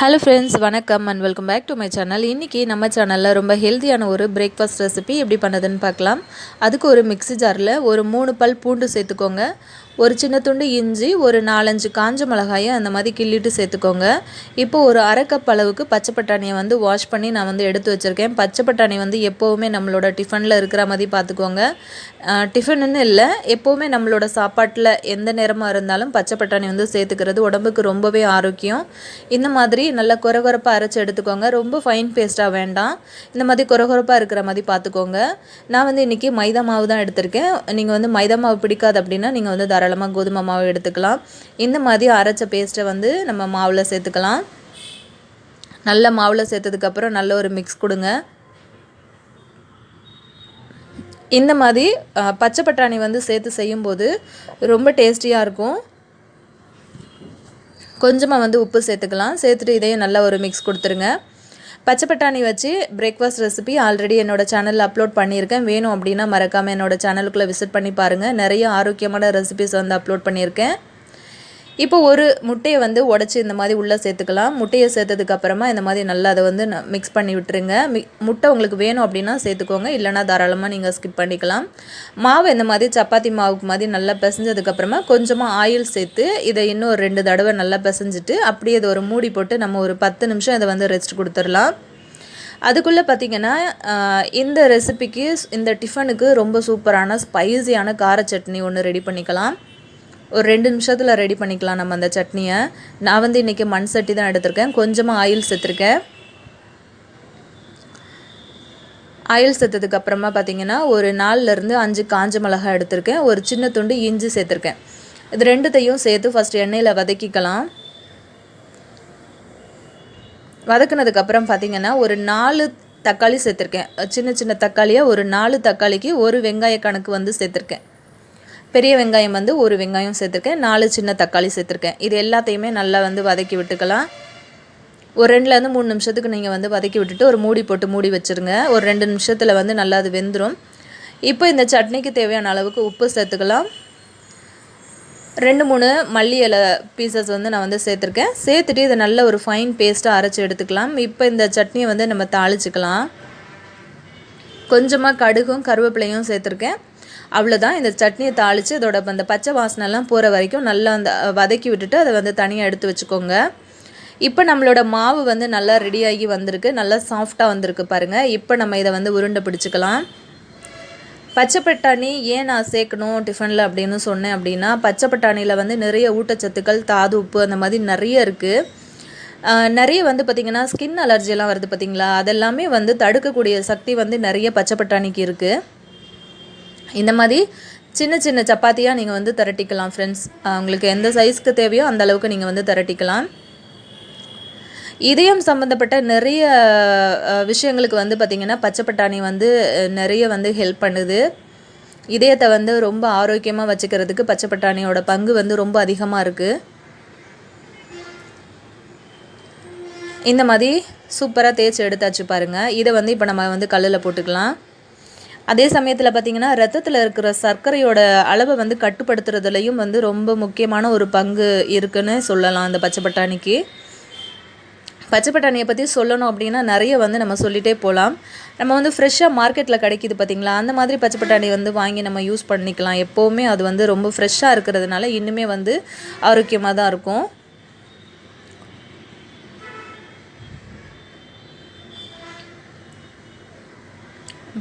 Hello friends, வணக்கம் and welcome back to my channel. இன்றைக்கி நம்ம சேனலில் ரொம்ப ஹெல்த்தியான ஒரு பிரேக்ஃபாஸ்ட் ரெசிபி எப்படி பண்ணுறதுன்னு பார்க்கலாம். அதுக்கு ஒரு மிக்ஸி ஜாரில் ஒரு 3 பல் பூண்டு சேர்த்துக்கோங்க. ஒரு சின்ன துண்டு இஞ்சி, ஒரு 4-5 காஞ்ச மிளகாயை அந்த மாதிரி கிள்ளிட்டு சேர்த்துக்கோங்க. இப்போ ஒரு அரை கப் அளவுக்கு பச்சை பட்டாணியை வந்து வாஷ் பண்ணி நான் வந்து எடுத்து வச்சுருக்கேன். பச்சை பட்டாணி வந்து எப்போவுமே நம்மளோட டிஃபனில் இருக்கிற மாதிரி பார்த்துக்கோங்க. டிஃபனுன்னு இல்லை, எப்போவுமே நம்மளோட சாப்பாட்டில் எந்த நேரமாக இருந்தாலும் பச்சை பட்டாணி வந்து சேர்த்துக்கிறது உடம்புக்கு ரொம்பவே ஆரோக்கியம். இந்த மாதிரி நல்லா கொரகொரப்பாக அரைச்சி எடுத்துக்கோங்க. ரொம்ப ஃபைன் பேஸ்ட்டாக வேண்டாம், இந்த மாதிரி கொரகொரப்பாக இருக்கிற மாதிரி பார்த்துக்கோங்க. நான் வந்து இன்றைக்கி மைதா மாவு தான் எடுத்திருக்கேன். நீங்கள் வந்து மைதா மாவு பிடிக்காது அப்படின்னா நீங்கள் வந்து தாராளமாக கோதுமை மாவு எடுத்துக்கலாம். இந்த மாதிரி அரைச்ச பேஸ்ட்டை வந்து நம்ம மாவில் சேர்த்துக்கலாம். நல்ல மாவில் சேர்த்ததுக்கப்புறம் நல்ல ஒரு மிக்ஸ் கொடுங்க. இந்த மாதிரி பச்சை பட்டாணி வந்து சேர்த்து செய்யும்போது ரொம்ப டேஸ்டியாக இருக்கும். கொஞ்சமாக வந்து உப்பு சேர்த்துக்கலாம். சேர்த்துட்டு இதையும் நல்லா ஒரு மிக்ஸ் கொடுத்துருங்க. பச்சை பட்டாணி வச்சு பிரேக்ஃபாஸ்ட் ரெசிபி ஆல்ரெடி என்னோடய சேனலில் அப்லோட் பண்ணியிருக்கேன். வேணும் அப்படின்னா மறக்காமல் என்னோடய சேனலுக்குள்ளே விசிட் பண்ணி பாருங்கள். நிறைய ஆரோக்கியமான ரெசிபிஸ் வந்து அப்லோட் பண்ணியிருக்கேன். இப்போ ஒரு முட்டையை வந்து உடச்சி இந்த மாதிரி உள்ளே சேர்த்துக்கலாம். முட்டையை சேர்த்ததுக்கப்புறமா இந்த மாதிரி நல்லா அதை வந்து மிக்ஸ் பண்ணி விட்டுருங்க. முட்டை உங்களுக்கு வேணும் அப்படின்னா சேர்த்துக்கோங்க, இல்லைனா தாராளமாக நீங்கள் ஸ்கிப் பண்ணிக்கலாம். மாவு இந்த மாதிரி சப்பாத்தி மாவுக்கு மாதிரி நல்லா பிசைஞ்சதுக்கப்புறமா கொஞ்சமாக ஆயில் சேர்த்து இதை இன்னும் ஒரு 2 தடவை நல்லா பிசைஞ்சிட்டு அப்படியே இதை ஒரு மூடி போட்டு நம்ம ஒரு 10 நிமிஷம் இதை வந்து ரெஸ்ட் கொடுத்துடலாம். அதுக்குள்ளே பார்த்திங்கன்னா இந்த ரெசிபிக்கு, இந்த டிஃபனுக்கு ரொம்ப சூப்பரான ஸ்பைசியான கார சட்னி ஒன்று ரெடி பண்ணிக்கலாம். ஒரு 2 நிமிஷத்தில் ரெடி பண்ணிக்கலாம் நம்ம அந்த சட்னியை. நான் வந்து இன்றைக்கி மண் சட்டி தான் எடுத்திருக்கேன். கொஞ்சமாக ஆயில் சேர்த்துருக்கேன். ஆயில் சேர்த்ததுக்கப்புறமா பார்த்திங்கன்னா ஒரு 4லேருந்து 5 காஞ்ச மிளகாய் எடுத்திருக்கேன். ஒரு சின்ன துண்டு இஞ்சி சேர்த்துருக்கேன். இது ரெண்டுத்தையும் சேர்த்து ஃபஸ்ட்டு எண்ணெயில் வதக்கிக்கலாம். வதக்குனதுக்கப்புறம் பார்த்திங்கன்னா ஒரு 4 தக்காளி சேர்த்துருக்கேன். சின்ன சின்ன தக்காளியாக ஒரு 4 தக்காளிக்கு ஒரு வெங்காய கணக்கு வந்து சேர்த்துருக்கேன். பெரிய வெங்காயம் வந்து ஒரு வெங்காயம் சேர்த்துருக்கேன். 4 சின்ன தக்காளி சேர்த்துருக்கேன். இது எல்லாத்தையுமே நல்லா வந்து வதக்கி விட்டுக்கலாம். ஒரு 2லேருந்து 3 நிமிஷத்துக்கு நீங்கள் வந்து வதக்கி விட்டுட்டு ஒரு மூடி போட்டு மூடி வச்சுருங்க. ஒரு 2 நிமிஷத்தில் வந்து நல்லா அது வெந்துடும். இப்போ இந்த சட்னிக்கு தேவையான அளவுக்கு உப்பு சேர்த்துக்கலாம். 2-3 மல்லி இலை பீசஸ் வந்து நான் வந்து சேர்த்துருக்கேன். சேர்த்துட்டு இதை நல்ல ஒரு ஃபைன் பேஸ்ட்டாக அரைச்சி எடுத்துக்கலாம். இப்போ இந்த சட்னியை வந்து நம்ம தாளிச்சிக்கலாம். கொஞ்சமாக கடுகும் கருவேப்பிலையும் சேர்த்துருக்கேன். அவ்வளோதான். இந்த சட்னியை தாளித்து அதோட அந்த பச்சை வாசனைலாம் போகிற வரைக்கும் நல்லா அந்த வதக்கி விட்டுட்டு அதை வந்து தனியாக எடுத்து வச்சுக்கோங்க. இப்போ நம்மளோட மாவு வந்து நல்லா ரெடியாகி வந்திருக்கு. நல்லா சாஃப்டாக வந்திருக்கு பாருங்கள். இப்போ நம்ம இதை வந்து உருண்டை பிடிச்சிக்கலாம். பச்சை பட்டாணி ஏன் நான் சேர்க்கணும் டிஃபனில் அப்படின்னு சொன்னேன் அப்படின்னா, பச்சை பட்டாணியில் வந்து நிறைய ஊட்டச்சத்துக்கள், தாது, உப்பு அந்த மாதிரி நிறைய இருக்குது. நிறைய வந்து பார்த்திங்கன்னா ஸ்கின் அலர்ஜியெல்லாம் வருது பார்த்திங்களா, அதெல்லாமே வந்து தடுக்கக்கூடிய சக்தி வந்து நிறைய பச்சை பட்டாணிக்கு இருக்குது. இந்த மாதிரி சின்ன சின்ன சப்பாத்தியாக நீங்கள் வந்து திரட்டிக்கலாம் ஃப்ரெண்ட்ஸ். உங்களுக்கு எந்த சைஸ்க்கு தேவையோ அந்த அளவுக்கு நீங்கள் வந்து திரட்டிக்கலாம். இதயம் சம்மந்தப்பட்ட நிறைய விஷயங்களுக்கு வந்து பார்த்திங்கன்னா பச்சை பட்டாணி வந்து நிறைய வந்து ஹெல்ப் பண்ணுது. இதயத்தை வந்து ரொம்ப ஆரோக்கியமாக வச்சுக்கிறதுக்கு பச்சை பட்டாணியோட பங்கு வந்து ரொம்ப அதிகமாக இருக்குது. இந்த மாதிரி சூப்பராக தேய்ச்சி எடுத்தாச்சு பாருங்கள். இதை வந்து இப்போ நம்ம வந்து கல்லில் போட்டுக்கலாம். அதே சமயத்தில் பார்த்திங்கன்னா ரத்தத்தில் இருக்கிற சர்க்கரையோட அளவை வந்து கட்டுப்படுத்துறதுலையும் வந்து ரொம்ப முக்கியமான ஒரு பங்கு இருக்குன்னு சொல்லலாம் இந்த பச்சை பட்டாணிக்கு. பச்சை பட்டாணியை பற்றி சொல்லணும் அப்படின்னா நிறைய வந்து நம்ம சொல்லிகிட்டே போகலாம். நம்ம வந்து ஃப்ரெஷ்ஷாக மார்க்கெட்டில் கிடைக்கிது பார்த்திங்களா, அந்த மாதிரி பச்சை பட்டாணி வந்து வாங்கி நம்ம யூஸ் பண்ணிக்கலாம். எப்போவுமே அது வந்து ரொம்ப ஃப்ரெஷ்ஷாக இருக்கிறதுனால இன்னுமே வந்து ஆரோக்கியமாக தான் இருக்கும்.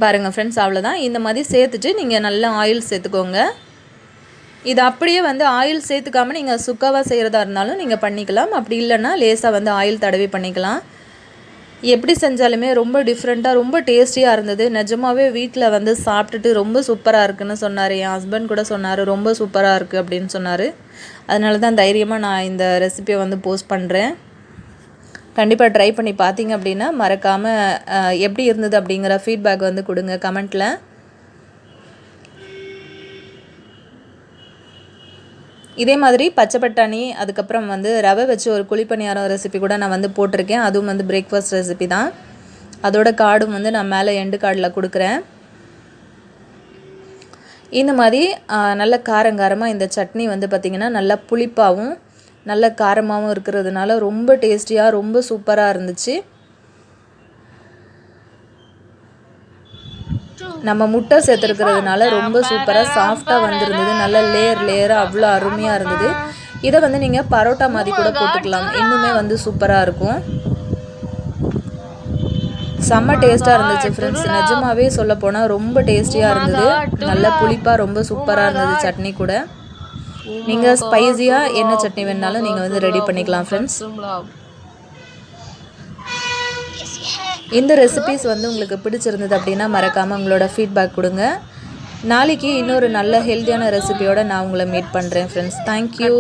பாருங்கள் ஃப்ரெண்ட்ஸ், அவ்வளோதான். இந்த மாதிரி சேர்த்துட்டு நீங்கள் நல்லா ஆயில் சேர்த்துக்கோங்க. இது அப்படியே வந்து ஆயில் சேர்த்துக்காமல் நீங்கள் சுக்காவாக செய்கிறதா இருந்தாலும் நீங்கள் பண்ணிக்கலாம். அப்படி இல்லைன்னா லேசாக வந்து ஆயில் தடவி பண்ணிக்கலாம். எப்படி செஞ்சாலுமே ரொம்ப டிஃப்ரெண்ட்டாக ரொம்ப டேஸ்டியாக இருந்தது. நிஜமாகவே வீட்டில் வந்து சாப்பிட்டுட்டு ரொம்ப சூப்பராக இருக்குதுன்னு சொன்னார். என் ஹஸ்பண்ட் கூட சொன்னார் ரொம்ப சூப்பராக இருக்குது அப்படின்னு சொன்னார். அதனால தான் தைரியமாக நான் இந்த ரெசிபியை வந்து போஸ்ட் பண்ணுறேன். கண்டிப்பாக ட்ரை பண்ணி பார்த்தீங்க அப்படின்னா மறக்காமல் எப்படி இருந்தது அப்படிங்கிற ஃபீட்பேக் வந்து கொடுங்க கமெண்ட்டில். இதே மாதிரி பச்சை பட்டாணி, அதுக்கப்புறம் வந்து ரவை வச்சு ஒரு குழிப்பணியாரம் ரெசிபி கூட நான் வந்து போட்டிருக்கேன். அதுவும் வந்து பிரேக்ஃபாஸ்ட் ரெசிபி தான். அதோட கார்டும் வந்து நான் மேலே எண்டு கார்டில் கொடுக்குறேன். இந்த மாதிரி நல்ல காரங்காரமாக இந்த சட்னி வந்து பார்த்திங்கன்னா நல்லா புளிப்பாகவும் நல்ல காரமாகவும் இருக்கிறதுனால ரொம்ப டேஸ்டியாக ரொம்ப சூப்பராக இருந்துச்சு. நம்ம முட்டை சேர்த்துருக்கிறதுனால ரொம்ப சூப்பராக சாஃப்டாக வந்துருந்தது. நல்ல லேயராக அவ்வளோ அருமையாக இருந்தது. இதை வந்து நீங்கள் பரோட்டா மாதிரி கூட போட்டுக்கலாம், இன்னுமே வந்து சூப்பராக இருக்கும். செம்ம டேஸ்ட்டாக இருந்துச்சு ஃப்ரெண்ட்ஸ். நிஜமாகவே சொல்ல போனால் ரொம்ப டேஸ்டியாக இருந்தது. நல்ல புளிப்பாக ரொம்ப சூப்பராக இருந்தது சட்னி கூட. நீங்கள் ஸ்பைஸியாக என்ன சட்னி வேணாலும் நீங்கள் வந்து ரெடி பண்ணிக்கலாம் ஃப்ரெண்ட்ஸ். இந்த ரெசிபீஸ் வந்து உங்களுக்கு பிடிச்சிருந்தது அப்படின்னா மறக்காமல் உங்களோட ஃபீட்பேக் கொடுங்க. நாளைக்கு இன்னொரு நல்ல ஹெல்த்தியான ரெசிபியோடு நான் உங்களை மீட் பண்ணுறேன் ஃப்ரெண்ட்ஸ். தேங்க்யூ.